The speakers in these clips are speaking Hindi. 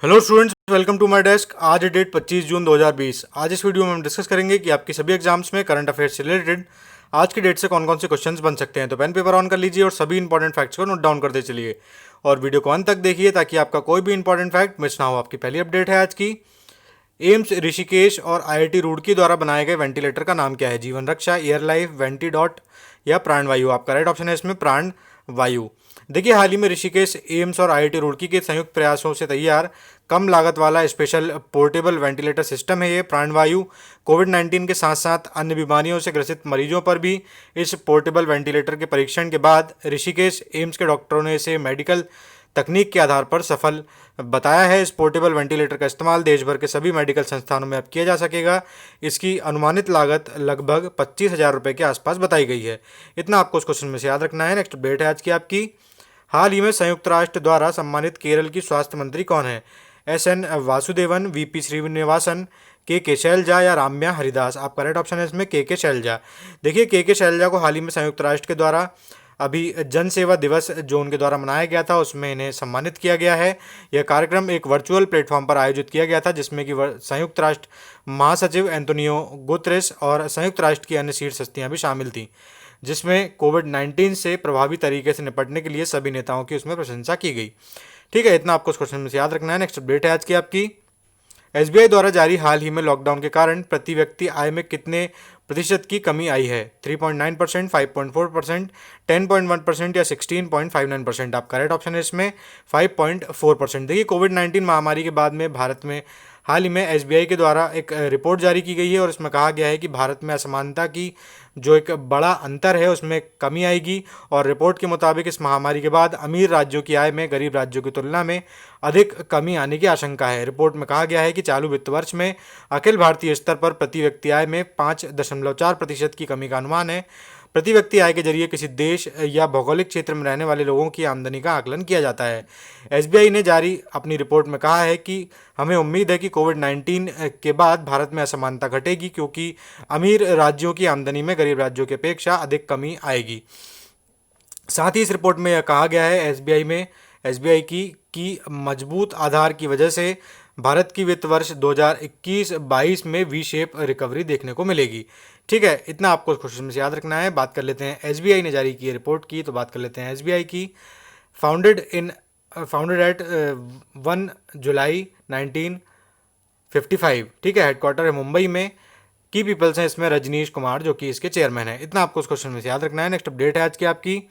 Hello students, welcome to my desk. आज है डेट 25 जून 2020। आज इस वीडियो में हम डिस्कस करेंगे कि आपकी सभी एग्जाम्स में करंट अफेयर्स से रिलेटेड आज की डेट से कौन कौन से क्वेश्चंस बन सकते हैं। तो पेन पेपर ऑन कर लीजिए और सभी इंपॉर्टेंट फैक्ट्स को नोट डाउन करते चलिए और वीडियो को अंत तक देखिए ताकि आपका कोई भी इंपॉर्टेंट फैक्ट मिस ना हो। आपकी पहली अपडेट है आज की। एम्स ऋषिकेश और आईआईटी रुड़की द्वारा बनाए गए वेंटिलेटर का नाम क्या है? जीवन रक्षा, एयर लाइफ, वेंटीडॉट या प्राणवायु। आपका राइट ऑप्शन है इसमें प्राण वायु। देखिए, हाल ही में ऋषिकेश, एम्स और आईआईटी रुड़की के संयुक्त प्रयासों से तैयार कम लागत वाला स्पेशल पोर्टेबल वेंटिलेटर सिस्टम है ये प्राणवायु। कोविड 19 के साथ साथ अन्य बीमारियों से ग्रसित मरीजों पर भी इस पोर्टेबल वेंटिलेटर के परीक्षण के बाद ऋषिकेश एम्स के डॉक्टरों ने इसे मेडिकल तकनीक के आधार पर सफल बताया है। इस पोर्टेबल वेंटिलेटर का इस्तेमाल देश भर के सभी मेडिकल संस्थानों में अब किया जा सकेगा। इसकी अनुमानित लागत लगभग 25,000 रुपये के आसपास बताई गई है। इतना आपको उस क्वेश्चन में से याद रखना है। नेक्स्ट अपडेट है आज की आपकी। हाल ही में संयुक्त राष्ट्र द्वारा सम्मानित केरल की स्वास्थ्य मंत्री कौन है? एस.एन. वासुदेवन, वी.पी. श्रीनिवासन, के शैलजा या राम्या हरिदास। आपका राइट ऑप्शन है इसमें के शैलजा। देखिए, के शैलजा को हाल ही में संयुक्त राष्ट्र के द्वारा अभी जन सेवा दिवस जो उनके द्वारा मनाया गया था उसमें इन्हें सम्मानित किया गया है। यह कार्यक्रम एक वर्चुअल प्लेटफॉर्म पर आयोजित किया गया था जिसमें कि संयुक्त राष्ट्र महासचिव एंटोनियो गुतरेस और संयुक्त राष्ट्र की अन्य शीर्ष हस्तियां भी शामिल थीं, जिसमें कोविड 19 से प्रभावी तरीके से निपटने के लिए सभी नेताओं की उसमें प्रशंसा की गई। ठीक है, इतना आपको इस क्वेश्चन में से याद रखना है। नेक्स्ट अपडेट है आज की आपकी। एसबीआई द्वारा जारी हाल ही में लॉकडाउन के कारण प्रति व्यक्ति आय में कितने प्रतिशत की कमी आई है? 3.9%, 5.4%, 10.1% या 16.59%। आपका राइट ऑप्शन है इसमें 5.4%। देखिए, कोविड 19 महामारी के बाद में भारत में हाल ही में एसबीआई के द्वारा एक रिपोर्ट जारी की गई है और इसमें कहा गया है कि भारत में असमानता की जो एक बड़ा अंतर है उसमें कमी आएगी। और रिपोर्ट के मुताबिक इस महामारी के बाद अमीर राज्यों की आय में गरीब राज्यों की तुलना में अधिक कमी आने की आशंका है। रिपोर्ट में कहा गया है कि चालू वित्त वर्ष में अखिल भारतीय स्तर पर प्रति व्यक्ति आय में 5.4% की कमी का अनुमान है। प्रति व्यक्ति आय के जरिए किसी देश या भौगोलिक क्षेत्र में रहने वाले लोगों की आमदनी का आकलन किया जाता है। एसबीआई ने जारी अपनी रिपोर्ट में कहा है कि हमें उम्मीद है कि कोविड 19 के बाद भारत में असमानता घटेगी क्योंकि अमीर राज्यों की आमदनी में गरीब राज्यों की अपेक्षा अधिक कमी आएगी। साथ ही इस रिपोर्ट में यह कहा गया है एसबीआई की मजबूत आधार की वजह से भारत की वित्त वर्ष 2021-22 में वी शेप रिकवरी देखने को मिलेगी। ठीक है, इतना आपको इस क्वेश्चन में से याद रखना है। बात कर लेते हैं एसबीआई ने जारी की रिपोर्ट की, तो बात कर लेते हैं एसबीआई की। फाउंडेड एट 1 जुलाई 1955। ठीक है, हेडक्वार्टर है मुंबई में। की पीपल्स हैं इसमें रजनीश कुमार जो कि इसके चेयरमैन है। इतना आपको उस क्वेश्चन में से याद रखना है। नेक्स्ट अपडेट है आज की आपकी।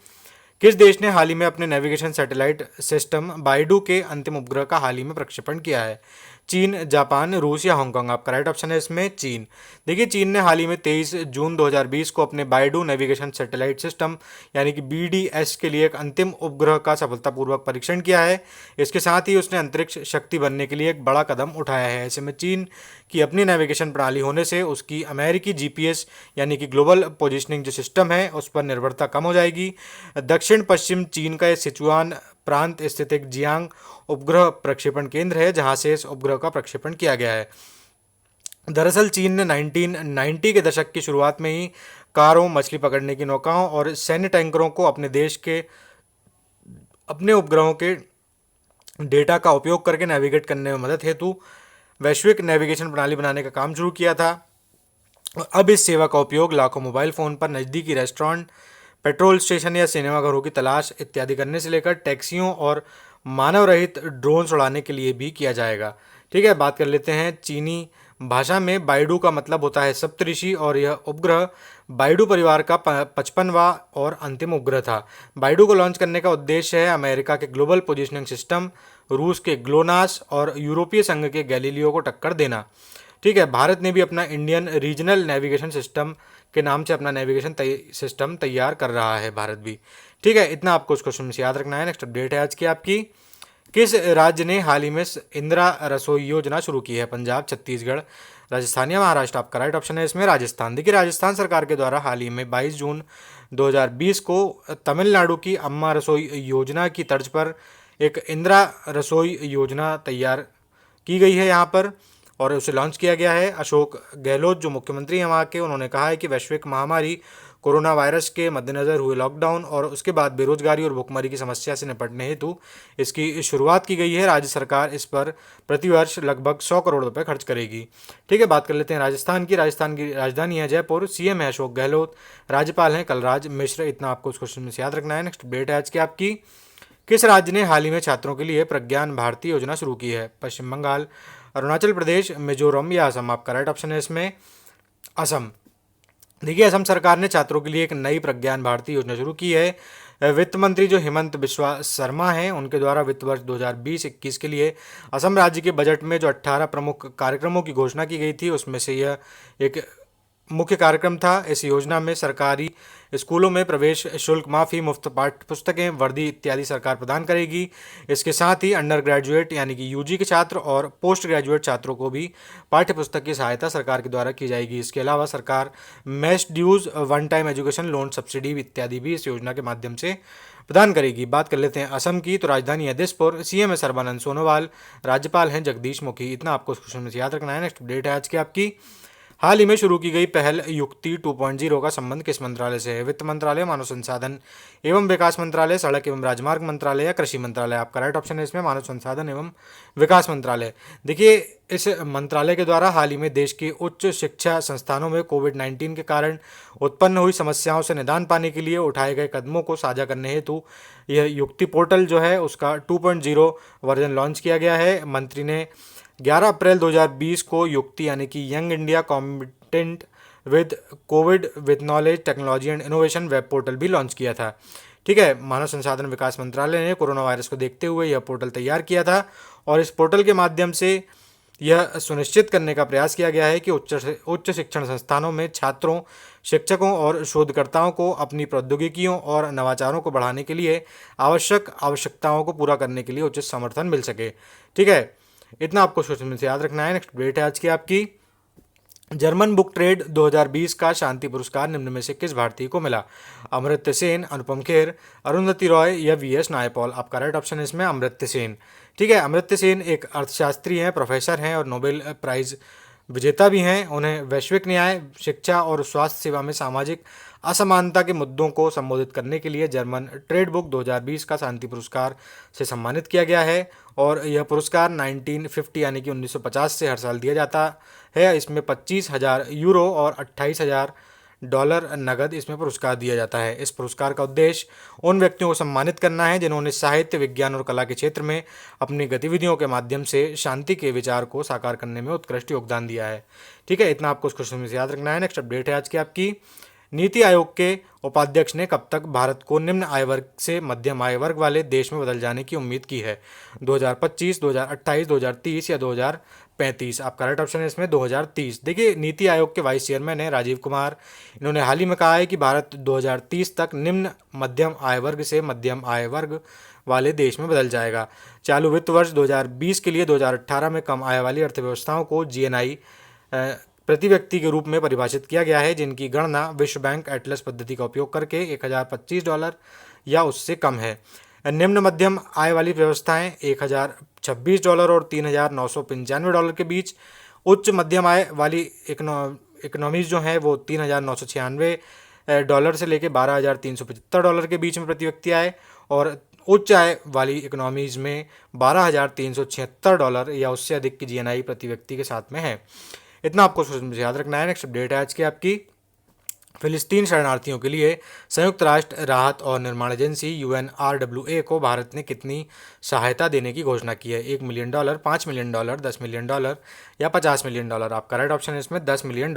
किस देश ने हाल ही में अपने नेविगेशन सैटेलाइट सिस्टम बाइडू के अंतिम उपग्रह का हाल ही में प्रक्षेपण किया है? चीन, जापान, रूस या हांगकांग। आपका राइट ऑप्शन है इसमें चीन। देखिए, चीन ने हाल ही में 23 जून 2020 को अपने बाइडू नेविगेशन सैटेलाइट सिस्टम यानी कि बीडीएस के लिए एक अंतिम उपग्रह का सफलतापूर्वक परीक्षण किया है। इसके साथ ही उसने अंतरिक्ष शक्ति बनने के लिए एक बड़ा कदम उठाया है। ऐसे में चीन की अपनी नेविगेशन प्रणाली होने से उसकी अमेरिकी जीपीएस यानी कि ग्लोबल पोजिशनिंग जो सिस्टम है उस पर निर्भरता कम हो जाएगी। दक्षिण पश्चिम चीन का सिचुआन प्रांत स्थित एक जियांग उपग्रह प्रक्षेपण केंद्र है जहां से इस उपग्रह का प्रक्षेपण किया गया है। दरअसल चीन ने 1990 के दशक की शुरुआत में ही कारों, मछली पकड़ने की नौकाओं और सैन्य टैंकरों को अपने देश के अपने उपग्रहों के डेटा का उपयोग करके नेविगेट करने में मदद हेतु वैश्विक नेविगेशन प्रणाली बनाने का काम शुरू किया था। अब इस सेवा का उपयोग लाखों मोबाइल फ़ोन पर नज़दीकी रेस्टोरेंट, पेट्रोल स्टेशन या सिनेमाघरों की तलाश इत्यादि करने से लेकर टैक्सियों और मानव रहित ड्रोन उड़ाने के लिए भी किया जाएगा। ठीक है, बात कर लेते हैं चीनी भाषा में बाइडू का मतलब होता है सप्तऋषि और यह उपग्रह बाइडू परिवार का 55वां और अंतिम उपग्रह था। बाइडू को लॉन्च करने का उद्देश्य है अमेरिका के ग्लोबल पोजिशनिंग सिस्टम, रूस के ग्लोनास और यूरोपीय संघ के गैलीलियो को टक्कर देना। ठीक है, भारत ने भी अपना इंडियन रीजनल नेविगेशन सिस्टम के नाम से अपना नेविगेशन सिस्टम तैयार कर रहा है भारत भी। ठीक है, इतना आपको उस क्वेश्चन से याद रखना है। नेक्स्ट अपडेट है आज की आपकी। किस राज्य ने हाल ही में इंदिरा रसोई योजना शुरू की है? पंजाब, छत्तीसगढ़, राजस्थान या महाराष्ट्र। आपका राइट ऑप्शन है इसमें राजस्थान। देखिए, राजस्थान सरकार के द्वारा हाल ही में 22 जून 2020 को तमिलनाडु की अम्मा रसोई योजना की तर्ज पर एक इंदिरा रसोई योजना तैयार की गई है यहाँ पर। और उसे लॉन्च किया गया है। अशोक गहलोत जो मुख्यमंत्री हैं वहाँ के, उन्होंने कहा है कि वैश्विक महामारी कोरोना वायरस के मद्देनज़र हुए लॉकडाउन और उसके बाद बेरोजगारी और भुखमरी की समस्या से निपटने हेतु इसकी शुरुआत की गई है। राज्य सरकार इस पर प्रतिवर्ष लगभग 100 करोड़ रुपए खर्च करेगी। ठीक है, बात कर लेते हैं राजस्थान की। राजस्थान की राजधानी है जयपुर, सीएम है अशोक गहलोत, राज्यपाल हैं कलराज मिश्र। इतना आपको उस क्वेश्चन में से याद रखना है। नेक्स्ट अपडेट है आज की आपकी, किस राज्य ने हाल ही में छात्रों के लिए प्रज्ञान भारती योजना शुरू की है? पश्चिम बंगाल, अरुणाचल प्रदेश, मिजोरम या असम? आपका राइट ऑप्शन है इसमें असम। देखिए, असम सरकार ने छात्रों के लिए एक नई प्रज्ञान भारती योजना शुरू की है। वित्त मंत्री जो हेमंत बिस्वा शर्मा हैं, उनके द्वारा वित्त वर्ष 2020-21 के लिए असम राज्य के बजट में जो 18 प्रमुख कार्यक्रमों की घोषणा की गई थी, उसमें से यह एक मुख्य कार्यक्रम था। इस योजना में सरकारी स्कूलों में प्रवेश शुल्क माफ़ी, मुफ्त पाठ्य पुस्तकें, वर्दी इत्यादि सरकार प्रदान करेगी। इसके साथ ही अंडर ग्रेजुएट यानी कि यूजी के छात्र और पोस्ट ग्रेजुएट छात्रों को भी पाठ्य पुस्तक की सहायता सरकार के द्वारा की जाएगी। इसके अलावा सरकार mess dues, one time education loan subsidy इत्यादि भी इस योजना के माध्यम से प्रदान करेगी। बात कर लेते हैं असम की, तो राजधानी है दिसपुर, सीएम है सर्बानंद सोनोवाल, राज्यपाल हैं जगदीश मुखी। इतना आपको इस क्वेश्चन में से याद रखना है। नेक्स्ट अपडेट है आज की आपकी, हाल ही में शुरू की गई पहल युक्ति 2.0 का संबंध किस मंत्रालय से है? वित्त मंत्रालय, मानव संसाधन एवं विकास मंत्रालय, सड़क एवं राजमार्ग मंत्रालय या कृषि मंत्रालय? आपका राइट ऑप्शन है इसमें मानव संसाधन एवं विकास मंत्रालय। देखिए, इस मंत्रालय के द्वारा हाल ही में देश के उच्च शिक्षा संस्थानों में कोविड-19 के कारण उत्पन्न हुई समस्याओं से निदान पाने के लिए उठाए गए कदमों को साझा करने हेतु यह युक्ति पोर्टल जो है उसका 2.0 वर्जन लॉन्च किया गया है। मंत्री ने 11 अप्रैल 2020 को युक्ति यानी कि young India competent with Covid with knowledge technology and innovation web portal भी लॉन्च किया था। ठीक है, मानव संसाधन विकास मंत्रालय ने कोरोना वायरस को देखते हुए यह पोर्टल तैयार किया था और इस पोर्टल के माध्यम से यह सुनिश्चित करने का प्रयास किया गया है कि उच्च शिक्षण संस्थानों में छात्रों, शिक्षकों और शोधकर्ताओं को अपनी प्रौद्योगिकियों और नवाचारों को बढ़ाने के लिए आवश्यकताओं को पूरा करने के लिए उचित समर्थन मिल सके। ठीक है, इतना आपको सोचने में से याद रखना है। नेक्स्ट अपडेट है आज की आपकी, जर्मन बुक ट्रेड 2020 का शांति पुरस्कार निम्न में से किस भारतीय को मिला? अमर्त्य सेन, अनुपम खेर, अरुंधति रॉय या वीएस नायपॉल? आपका राइट ऑप्शन है इसमें अमर्त्य सेन। ठीक है, अमर्त्य सेन एक अर्थशास्त्री हैं, प्रोफेसर हैं और नोबेल प्राइज विजेता भी हैं। उन्हें वैश्विक न्याय, शिक्षा और स्वास्थ्य सेवा में सामाजिक असमानता के मुद्दों को संबोधित करने के लिए जर्मन ट्रेड बुक 2020 का शांति पुरस्कार से सम्मानित किया गया है और यह पुरस्कार 1950 यानी कि 1950 से हर साल दिया जाता है। इसमें 25,000 यूरो और 28,000 डॉलर नगद इसमें पुरस्कार दिया जाता है। इस पुरस्कार का उद्देश्य उन व्यक्तियों को सम्मानित करना है जिन्होंने साहित्य, विज्ञान और कला के क्षेत्र में अपनी गतिविधियों के माध्यम से शांति के विचार को साकार करने में उत्कृष्ट योगदान दिया है। ठीक है, इतना आपको उस क्वेश्चन में से याद रखना है। नेक्स्ट अपडेट है आज की आपकी, नीति आयोग के उपाध्यक्ष ने कब तक भारत को निम्न आय वर्ग से मध्यम आय वर्ग वाले देश में बदल जाने की उम्मीद की है? 2025, 2028, 2030 या 2035? आपका राइट ऑप्शन है इसमें 2030। देखिए, नीति आयोग के वाइस चेयरमैन हैं राजीव कुमार। इन्होंने हाल ही में कहा है कि भारत 2030 तक निम्न मध्यम आय वर्ग से मध्यम आय वर्ग वाले देश में बदल जाएगा। चालू वित्त वर्ष 2020 के लिए 2018 में कम आय वाली अर्थव्यवस्थाओं को जीएनआई प्रति व्यक्ति के रूप में परिभाषित किया गया है, जिनकी गणना विश्व बैंक एटलस पद्धति का उपयोग करके $1025 या उससे कम है। निम्न मध्यम आय वाली व्यवस्थाएं $1026 और $3,995 के बीच। उच्च मध्यम आय वाली इकोनॉमीज जो हैं वो $3,996 से लेकर $12,375 के बीच में प्रति व्यक्ति आए और उच्च आय वाली इकोनॉमीज में $12,376 या उससे अधिक की जीएनआई प्रति व्यक्ति के साथ में है। इतना आपको याद रखना है। नेक्स्ट अपडेट है आज की आपकी, फिलिस्तीन शरणार्थियों के लिए संयुक्त राष्ट्र राहत और निर्माण एजेंसी UNRWA को भारत ने कितनी सहायता देने की घोषणा की है? $1 मिलियन, $5 मिलियन, $10 मिलियन या $50 मिलियन? आपका राइट ऑप्शन है इसमें $10 मिलियन।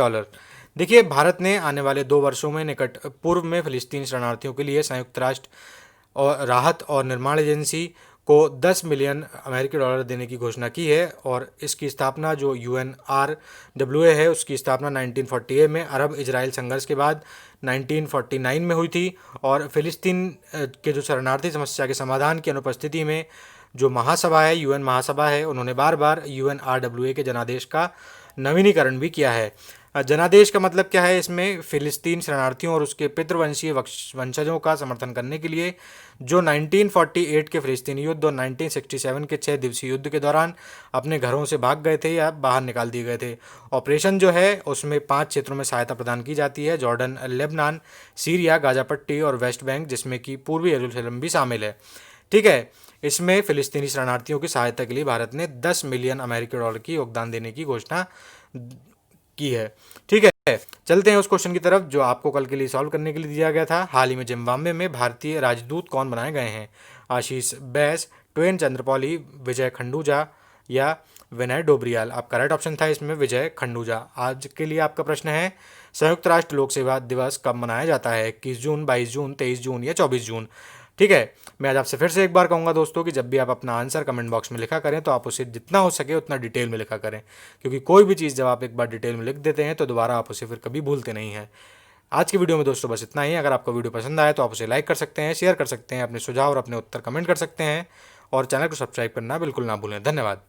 देखिए, भारत ने आने वाले 2 वर्षों में निकट पूर्व में फिलिस्तीन शरणार्थियों के लिए संयुक्त राष्ट्र और राहत और निर्माण एजेंसी को $10 मिलियन देने की घोषणा की है और इसकी स्थापना जो UNRWA है उसकी स्थापना 1948 में अरब इजराइल संघर्ष के बाद 1949 में हुई थी और फिलिस्तीन के जो शरणार्थी समस्या के समाधान की अनुपस्थिति में जो महासभा है, UN महासभा है, उन्होंने बार बार UNRWA के जनादेश का नवीनीकरण भी किया है। जनादेश का मतलब क्या है? इसमें फिलिस्तीन शरणार्थियों और उसके पितृवंशीय वंशजों का समर्थन करने के लिए जो 1948 के फिलिस्तीनी युद्ध और 1967 के 6 दिवसीय युद्ध के दौरान अपने घरों से भाग गए थे या बाहर निकाल दिए गए थे। ऑपरेशन जो है उसमें 5 क्षेत्रों में सहायता प्रदान की जाती है: जॉर्डन, लेबनान, सीरिया, गाजा पट्टी और वेस्ट बैंक, जिसमें कि पूर्वी यरूशलेम भी शामिल है। ठीक है। इसमें फिलिस्तीनी शरणार्थियों की सहायता के लिए भारत ने 10 मिलियन अमेरिकी डॉलर की योगदान देने की घोषणा की है। ठीक है, चलते हैं उस क्वेश्चन की तरफ जो आपको कल के लिए सॉल्व करने के लिए दिया गया था। हाल ही में जिम्बाब्वे में भारतीय राजदूत कौन बनाए गए हैं? आशीष बैस, ट्वेन चंद्रपौली, विजय खंडूजा या विनय डोबरियाल। आपका राइट ऑप्शन था इसमें विजय खंडूजा। आज के लिए आपका प्रश्न है, संयुक्त राष्ट्र लोक सेवा दिवस कब मनाया जाता है? 21 जून, 22 जून, 23 जून या 24 जून? ठीक है, मैं आज आपसे फिर से एक बार कहूँगा दोस्तों कि जब भी आप अपना आंसर कमेंट बॉक्स में लिखा करें तो आप उसे जितना हो सके उतना डिटेल में लिखा करें, क्योंकि कोई भी चीज़ जब आप एक बार डिटेल में लिख देते हैं तो दोबारा आप उसे फिर कभी भूलते नहीं हैं। आज की वीडियो में दोस्तों बस इतना ही। अगर आपको वीडियो पसंद आए तो आप उसे लाइक कर सकते हैं, शेयर कर सकते हैं, अपने सुझाव और अपने उत्तर कमेंट कर सकते हैं और चैनल को सब्सक्राइब करना बिल्कुल ना भूलें। धन्यवाद।